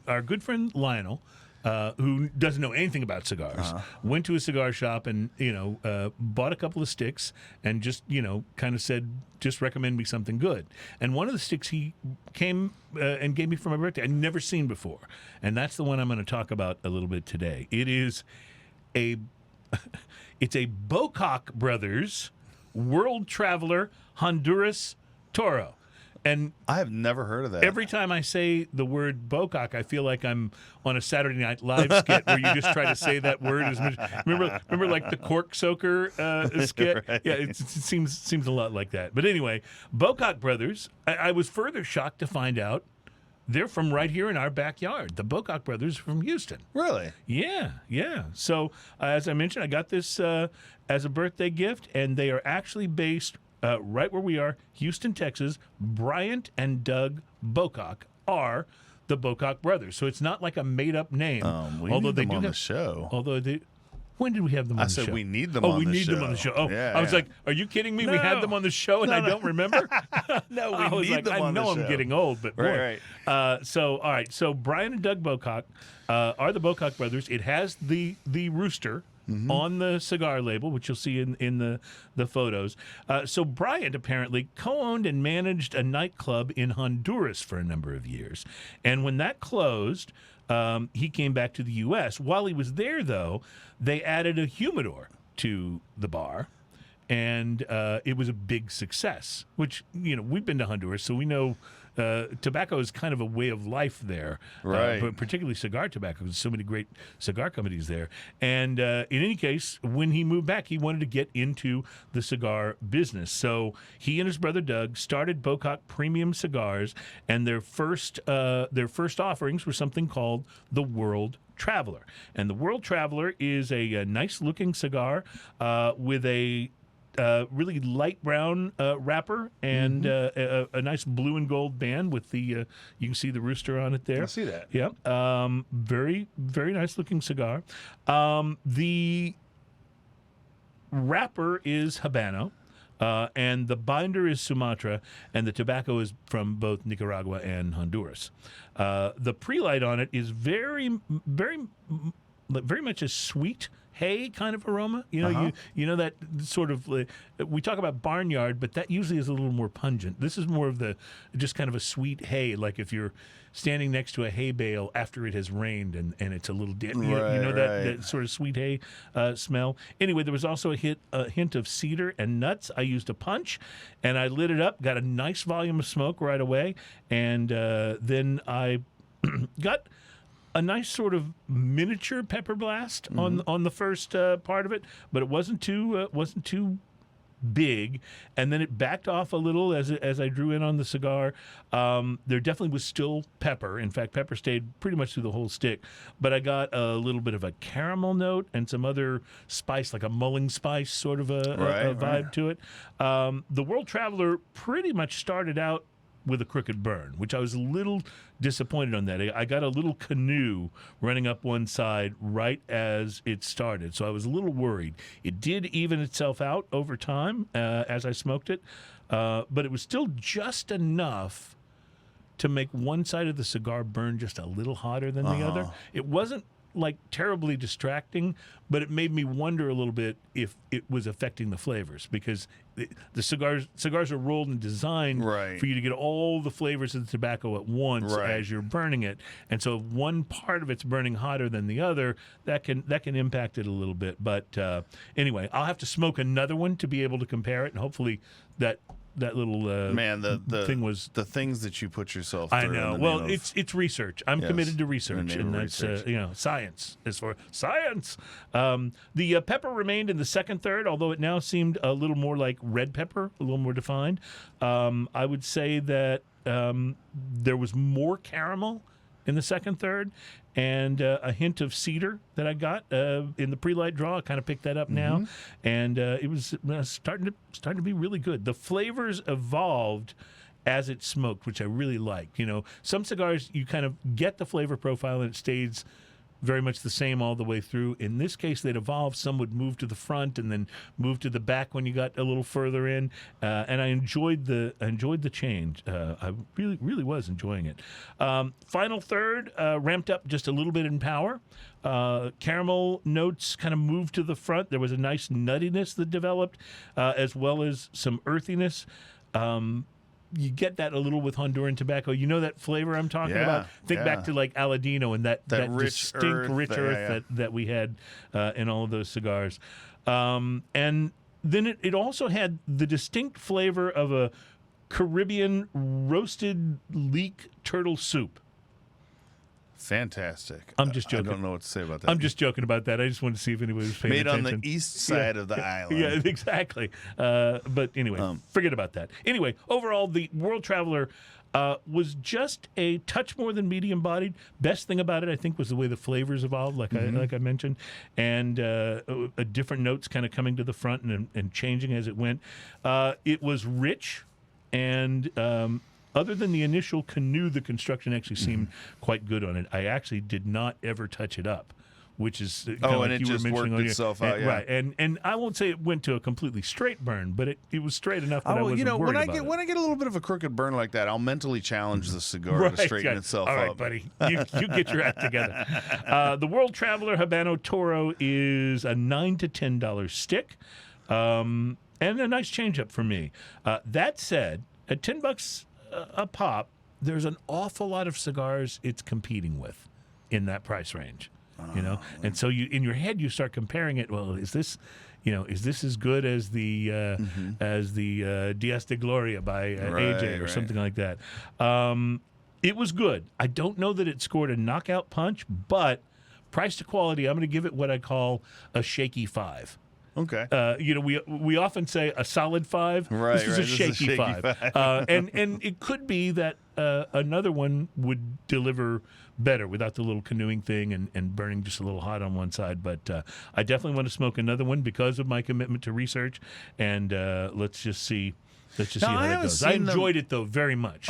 our good friend Lionel, who doesn't know anything about cigars, went to a cigar shop and bought a couple of sticks and just kind of said, just recommend me something good. And one of the sticks he came and gave me for my birthday I'd never seen before, and that's the one I'm going to talk about a little bit today. It is it's a Bockock Brothers World Traveler Honduras Toro. And I have never heard of that. Every time I say the word Bockock, I feel like I'm on a Saturday Night Live skit where you just try to say that word as much. Remember like the cork soaker skit? Right. Yeah, it seems a lot like that. But anyway, Bockock Brothers, I was further shocked to find out they're from right here in our backyard. The Bockock Brothers from Houston. Really? Yeah. So, as I mentioned, I got this as a birthday gift, and they are actually based right where we are, Houston, Texas. Bryant and Doug Bockock are the Bockock Brothers. So it's not like a made-up name. We need them on the show. When did we have them on the show? I said we need them on the show. Oh, we need them on the show. Oh, yeah, I was like, are you kidding me? No. We had them on the show and I don't remember? No, we need them on the show. I know I'm getting old, but boy. Right. So, all right. So Brian and Doug Bockock are the Bockock Brothers. It has the rooster on the cigar label, which you'll see in the photos. So Bryant apparently co-owned and managed a nightclub in Honduras for a number of years. And when that closed, he came back to the U.S. While he was there, though, they added a humidor to the bar, and it was a big success, which, we've been to Honduras, so we know tobacco is kind of a way of life there, right? But particularly cigar tobacco, because so many great cigar companies there. And in any case, when he moved back, he wanted to get into the cigar business. So he and his brother Doug started Bockock Premium Cigars, and their first offerings were something called the World Traveler. And the World Traveler is a nice-looking cigar with a really light brown wrapper and a nice blue and gold band with the you can see the rooster on it there. I see that. Yeah. Very, very nice looking cigar. The wrapper is Habano. And the binder is Sumatra, and the tobacco is from both Nicaragua and Honduras. The pre-light on it is very, very, very much a sweet hay kind of aroma. You know that sort of, we talk about barnyard, but that usually is a little more pungent. This is more of the just kind of a sweet hay, like if you're standing next to a hay bale after it has rained and it's a little dim. That sort of sweet hay smell. Anyway, there was also a hint of cedar and nuts. I used a punch, and I lit it up, got a nice volume of smoke right away, and then I got a nice sort of miniature pepper blast on the first part of it, but it wasn't too big, and then it backed off a little as I drew in on the cigar. There definitely was still pepper. In fact, pepper stayed pretty much through the whole stick, but I got a little bit of a caramel note and some other spice, like a mulling spice sort of a vibe to it. The World Traveler pretty much started out with a crooked burn, which I was a little disappointed on that. I got a little canoe running up one side right as it started, so I was a little worried. It did even itself out over time as I smoked it, but it was still just enough to make one side of the cigar burn just a little hotter than the other. It wasn't like terribly distracting, but it made me wonder a little bit if it was affecting the flavors, because the cigars are rolled and designed for you to get all the flavors of the tobacco at once as you're burning it, and so if one part of it's burning hotter than the other, that can impact it a little bit. But anyway, I'll have to smoke another one to be able to compare it, and hopefully that little thing was the things that you put yourself through. I know. Well, it's research. I'm committed to research, and that's science. As for science, the pepper remained in the second third, although it now seemed a little more like red pepper, a little more defined. I would say that there was more caramel in the second third, and a hint of cedar that I got in the pre-light draw. I kind of picked that up now, and it was starting to be really good. The flavors evolved as it smoked, which I really liked. Some cigars you kind of get the flavor profile and it stays very much the same all the way through. In this case, they'd evolved. Some would move to the front and then move to the back when you got a little further in. And I enjoyed the change. I really was enjoying it. Final third, ramped up just a little bit in power. Caramel notes kind of moved to the front. There was a nice nuttiness that developed, as well as some earthiness. You get that a little with Honduran tobacco. You know that flavor I'm talking about? Think back to like Aladino and that rich distinct rich earth, earth that we had in all of those cigars. And then it also had the distinct flavor of a Caribbean roasted leek turtle soup. Fantastic. I'm just joking. I don't know what to say about that. I'm just joking about that. I just wanted to see if anybody was paying Made attention. on the east side of the island. Yeah, exactly. But anyway, forget about that. Anyway, overall, the World Traveler was just a touch more than medium-bodied. Best thing about it, I think, was the way the flavors evolved, like I mentioned, and different notes kind of coming to the front and changing as it went. It was rich, and other than the initial canoe, the construction actually seemed quite good on it. I actually did not ever touch it up, which is and like it you just were mentioning worked earlier. itself out, yeah. Right, and I won't say it went to a completely straight burn, but it was straight enough that I wasn't worried when I about get it. when I get a little bit of a crooked burn like that, I'll mentally challenge the cigar to straighten itself All right, up. buddy. You get your act together. The World Traveler Habano Toro is a $9 to $10 stick, and a nice change up for me. That said, at $10 a pop, there's an awful lot of cigars it's competing with in that price range. And so you in your head you start comparing it. Well, is this as good as the Dias de Gloria by AJ or something like that? It was good. I don't know that it scored a knockout punch, but price to quality, I'm going to give it what I call a shaky 5. Okay. We often say a solid 5. Right, this is right. a shaky 5. And it could be that another one would deliver better without the little canoeing thing and burning just a little hot on one side. But I definitely want to smoke another one because of my commitment to research. And let's just see how that goes. I enjoyed it, though, very much.